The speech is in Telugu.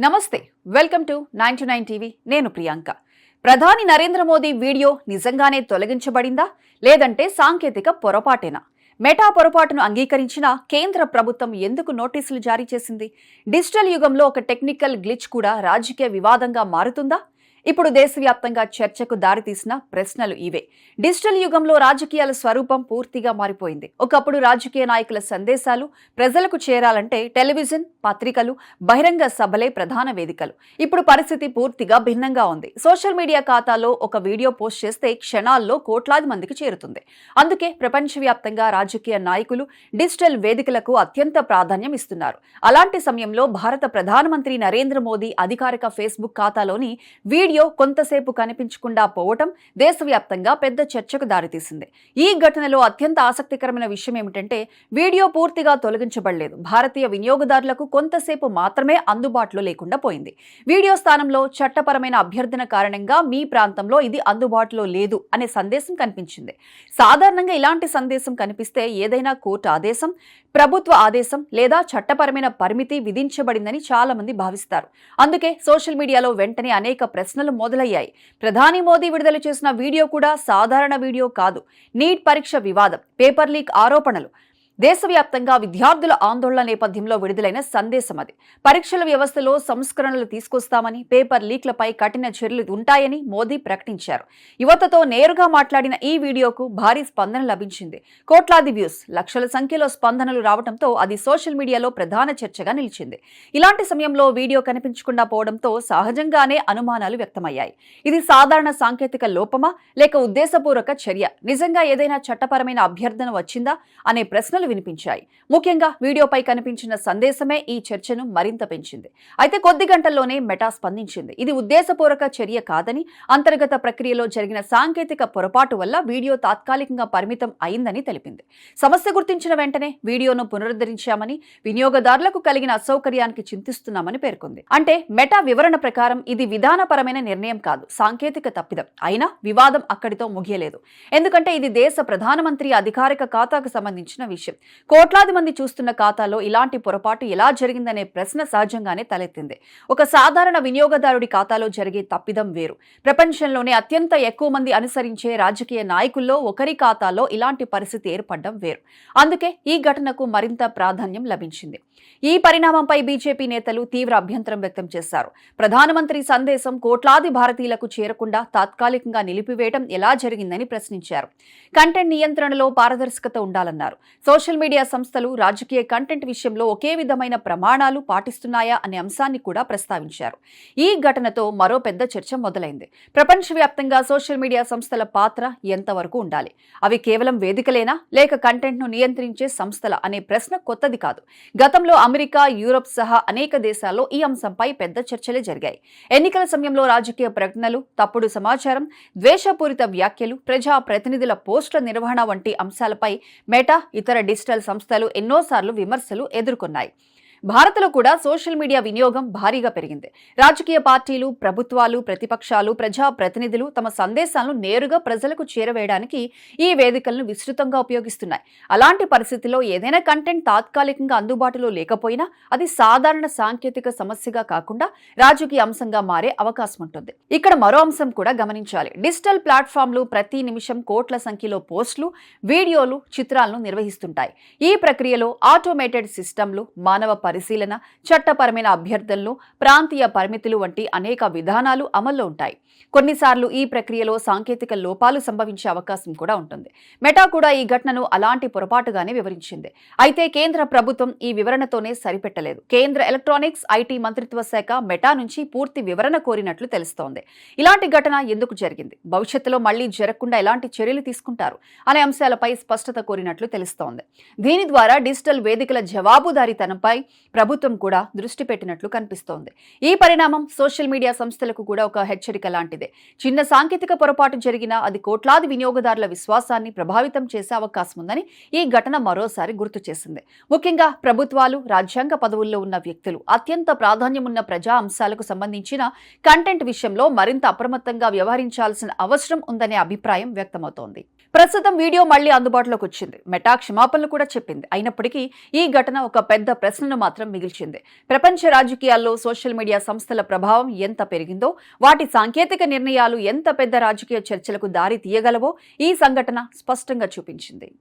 నమస్తే వెల్కమ్ టు 9 టీవీ నేను ప్రియాంక. ప్రధాని నరేంద్ర మోదీ వీడియో నిజంగానే తొలగించబడిందా లేదంటే సాంకేతిక పొరపాటేనా? మెటా పొరపాటును అంగీకరించిన కేంద్ర ప్రభుత్వం ఎందుకు నోటీసులు జారీ చేసింది? డిజిటల్ యుగంలో ఒక టెక్నికల్ గ్లిచ్ కూడా రాజకీయ వివాదంగా మారుతుందా? ఇప్పుడు దేశవ్యాప్తంగా చర్చకు దారితీసిన ప్రశ్నలు ఇవే. డిజిటల్ యుగంలో రాజకీయాల స్వరూపం పూర్తిగా మారిపోయింది. ఒకప్పుడు రాజకీయ నాయకుల సందేశాలు ప్రజలకు చేరాలంటే టెలివిజన్, పత్రికలు, బహిరంగ సభలే ప్రధాన వేదికలు. ఇప్పుడు పరిస్థితి పూర్తిగా భిన్నంగా ఉంది. సోషల్ మీడియా ఖాతాలో ఒక వీడియో పోస్ట్ చేస్తే క్షణాల్లో కోట్లాది మందికి చేరుతుంది. అందుకే ప్రపంచవ్యాప్తంగా రాజకీయ నాయకులు డిజిటల్ వేదికలకు అత్యంత ప్రాధాన్యం ఇస్తున్నారు. అలాంటి సమయంలో భారత ప్రధానమంత్రి నరేంద్ర మోదీ అధికారిక ఫేస్బుక్ ఖాతాలోని వీడియో కొంతసేపు కనిపించకుండా పోవటం దేశవ్యాప్తంగా పెద్ద చర్చకు దారితీసింది. ఈ ఘటనలో అత్యంత ఆసక్తికరమైన విషయం ఏమిటంటే వీడియో పూర్తిగా తొలగించబడలేదు. భారతీయ వినియోగదారులకు కొంతసేపు మాత్రమే అందుబాటులో లేకుండా పోయింది. వీడియో స్థానంలో చట్టపరమైన అభ్యర్థన కారణంగా మీ ప్రాంతంలో ఇది అందుబాటులో లేదు అనే సందేశం కనిపించింది. సాధారణంగా ఇలాంటి సందేశం కనిపిస్తే ఏదైనా కోర్టు ఆదేశం, ప్రభుత్వ ఆదేశం లేదా చట్టపరమైన పరిమితి విధించబడిందని చాలా మంది భావిస్తారు. అందుకే సోషల్ మీడియాలో వెంటనే అనేక ప్రశ్నలు మొదలయ్యాయి. ప్రధాని మోదీ విడుదల చేసిన వీడియో కూడా సాధారణ వీడియో కాదు. నీట్ పరీక్ష వివాదం, పేపర్ లీక్ ఆరోపణలు, దేశవ్యాప్తంగా విద్యార్థుల ఆందోళన నేపథ్యంలో విడుదలైన సందేశం అది. పరీక్షల వ్యవస్థలో సంస్కరణలు తీసుకొస్తామని, పేపర్ లీక్లపై కఠిన చర్యలు ఉంటాయని మోదీ ప్రకటించారు. యువతతో నేరుగా మాట్లాడిన ఈ వీడియోకు భారీ స్పందన లభించింది. కోట్లాది వ్యూస్, లక్షల సంఖ్యలో స్పందనలు రావడంతో అది సోషల్ మీడియాలో ప్రధాన చర్చగా నిలిచింది. ఇలాంటి సమయంలో వీడియో కనిపించకుండా పోవడంతో సహజంగానే అనుమానాలు వ్యక్తమయ్యాయి. ఇది సాధారణ సాంకేతిక లోపమా లేక ఉద్దేశపూర్వక చర్య? నిజంగా ఏదైనా చట్టపరమైన అభ్యర్థన వచ్చిందా అనే ప్రశ్నలు వినిపించాయి. ముఖ్యంగా వీడియోపై కనిపించిన సందేశమే ఈ చర్చను మరింత పెంచింది. అయితే కొద్ది గంటల్లోనే మెటా స్పందించింది. ఇది ఉద్దేశపూర్వక చర్య కాదని, అంతర్గత ప్రక్రియలో జరిగిన సాంకేతిక పొరపాటు వల్ల వీడియో తాత్కాలికంగా పరిమితం అయిందని తెలిపింది. సమస్య గుర్తించిన వెంటనే వీడియోను పునరుద్ధరించామని, వినియోగదారులకు కలిగిన అసౌకర్యానికి చింతిస్తున్నామని పేర్కొంది. అంటే మెటా వివరణ ప్రకారం ఇది విధానపరమైన నిర్ణయం కాదు, సాంకేతిక తప్పిదం. అయినా వివాదం అక్కడితో ముగియలేదు. ఎందుకంటే ఇది దేశ ప్రధానమంత్రి అధికారిక ఖాతాకు సంబంధించిన విషయం. కోట్లాది మంది చూస్తున్న ఖాతాలో ఇలాంటి పొరపాటు ఎలా జరిగిందనే ప్రశ్న సహజంగానే తలెత్తింది. ఒక సాధారణ వినియోగదారుడి ఖాతాలో జరిగే తప్పిదం వేరు. ప్రపంచంలోనే అత్యంత ఎక్కువ మంది అనుసరించే రాజకీయ నాయకుల్లో ఒకరి ఖాతాలో ఇలాంటి పరిస్థితి ఏర్పడడం వేరు. అందుకే ఈ ఘటనకు మరింత ప్రాధాన్యం లభించింది. ఈ పరిణామంపై బీజేపీ నేతలు తీవ్ర అభ్యంతరం వ్యక్తం చేశారు. ప్రధానమంత్రి సందేశం కోట్లాది భారతీయులకు చేరకుండా తాత్కాలికంగా నిలిపివేయడం ఎలా జరిగిందని ప్రశ్నించారు. కంటెంట్ నియంత్రణలో పారదర్శకత ఉండాలన్నారు. సోషల్ మీడియా సంస్థలు రాజకీయ కంటెంట్ విషయంలో ఒకే విధమైన ప్రమాణాలు పాటిస్తున్నాయా అనే అంశాన్ని కూడా ప్రస్తావించారు. ఈ ఘటనతో మరో పెద్ద చర్చ మొదలైంది. ప్రపంచవ్యాప్తంగా సోషల్ మీడియా సంస్థల పాత్ర ఎంతవరకు ఉండాలి? అవి కేవలం వేదికలేనా లేక కంటెంట్ను నియంత్రించే సంస్థల అనే ప్రశ్న కొత్తది కాదు. గతంలో అమెరికా, యూరప్ సహా అనేక దేశాల్లో ఈ అంశంపై పెద్ద చర్చలే జరిగాయి. ఎన్నికల సమయంలో రాజకీయ ప్రకటనలు, తప్పుడు సమాచారం, ద్వేషపూరిత వ్యాఖ్యలు, ప్రజా ప్రతినిధుల పోస్టుల నిర్వహణ వంటి అంశాలపై మెటా, ఇతర డిజిటల్ సంస్థలు ఎన్నోసార్లు విమర్శలు ఎదుర్కొన్నాయి. భారత్లో కూడా సోషల్ మీడియా వినియోగం భారీగా పెరిగింది. రాజకీయ పార్టీలు, ప్రభుత్వాలు, ప్రతిపక్షాలు, ప్రజా ప్రతినిధులు తమ సందేశాలను నేరుగా ప్రజలకు చేరవేయడానికి ఈ వేదికలను విస్తృతంగా ఉపయోగిస్తున్నాయి. అలాంటి పరిస్థితుల్లో ఏదైనా కంటెంట్ తాత్కాలికంగా అందుబాటులో లేకపోయినా అది సాధారణ సాంకేతిక సమస్యగా కాకుండా రాజకీయ అంశంగా మారే అవకాశం ఉంటుంది. ఇక్కడ మరో అంశం కూడా గమనించాలి. డిజిటల్ ప్లాట్ఫామ్లు ప్రతి నిమిషం కోట్ల సంఖ్యలో పోస్టులు, వీడియోలు, చిత్రాలను నిర్వహిస్తుంటాయి. ఈ ప్రక్రియలో ఆటోమేటెడ్ సిస్టమ్లు, మానవ పరిశీలన, చట్టపరమైన అభ్యర్థనలు, ప్రాంతీయ పరిమితులు వంటి అనేక విధానాలు అమల్లో ఉంటాయి. కొన్నిసార్లు ఈ ప్రక్రియలో సాంకేతిక లోపాలు సంభవించే అవకాశం కూడా ఉంటుంది. మెటా కూడా ఈ ఘటనను అలాంటి పొరపాటుగానే వివరించింది. అయితే కేంద్ర ప్రభుత్వం ఈ వివరణతోనే సరిపెట్టలేదు. కేంద్ర ఎలక్ట్రానిక్స్, ఐటీ మంత్రిత్వ శాఖ మెటా నుంచి పూర్తి వివరణ కోరినట్లు తెలుస్తోంది. ఇలాంటి ఘటన ఎందుకు జరిగింది, భవిష్యత్తులో మళ్లీ జరగకుండా ఎలాంటి చర్యలు తీసుకుంటారు అనే అంశాలపై స్పష్టత కోరినట్లు తెలుస్తోంది. దీని ద్వారా డిజిటల్ వేదికల జవాబుదారీతనంపై ప్రభుత్వం కూడా దృష్టి పెట్టినట్లు కనిపిస్తోంది. ఈ పరిణామం సోషల్ మీడియా సంస్థలకు కూడా ఒక హెచ్చరిక లాంటిదే. చిన్న సాంకేతిక పొరపాటు జరిగినా అది కోట్లాది వినియోగదారుల విశ్వాసాన్ని ప్రభావితం చేసే అవకాశం ఉందని ఈ ఘటన మరోసారి గుర్తు చేసింది. ముఖ్యంగా ప్రభుత్వాలు, రాజ్యాంగ పదవుల్లో ఉన్న వ్యక్తులు అత్యంత ప్రాధాన్యం ఉన్న ప్రజా అంశాలకు సంబంధించిన కంటెంట్ విషయంలో మరింత అప్రమత్తంగా వ్యవహరించాల్సిన అవసరం ఉందనే అభిప్రాయం వ్యక్తమవుతోంది. ప్రస్తుతం వీడియో మళ్లీ అందుబాటులోకి వచ్చింది. మెటా క్షమాపణలు కూడా చెప్పింది. అయినప్పటికీ ఈ ఘటన ఒక పెద్ద ప్రశ్నను మాత్రం మిగిల్చింది. ప్రపంచ రాజకీయాల్లో సోషల్ మీడియా సంస్థల ప్రభావం ఎంత పెరిగిందో, వాటి సాంకేతిక నిర్ణయాలు ఎంత పెద్ద రాజకీయ చర్చలకు దారి తీయగలవో ఈ సంఘటన స్పష్టంగా చూపించింది.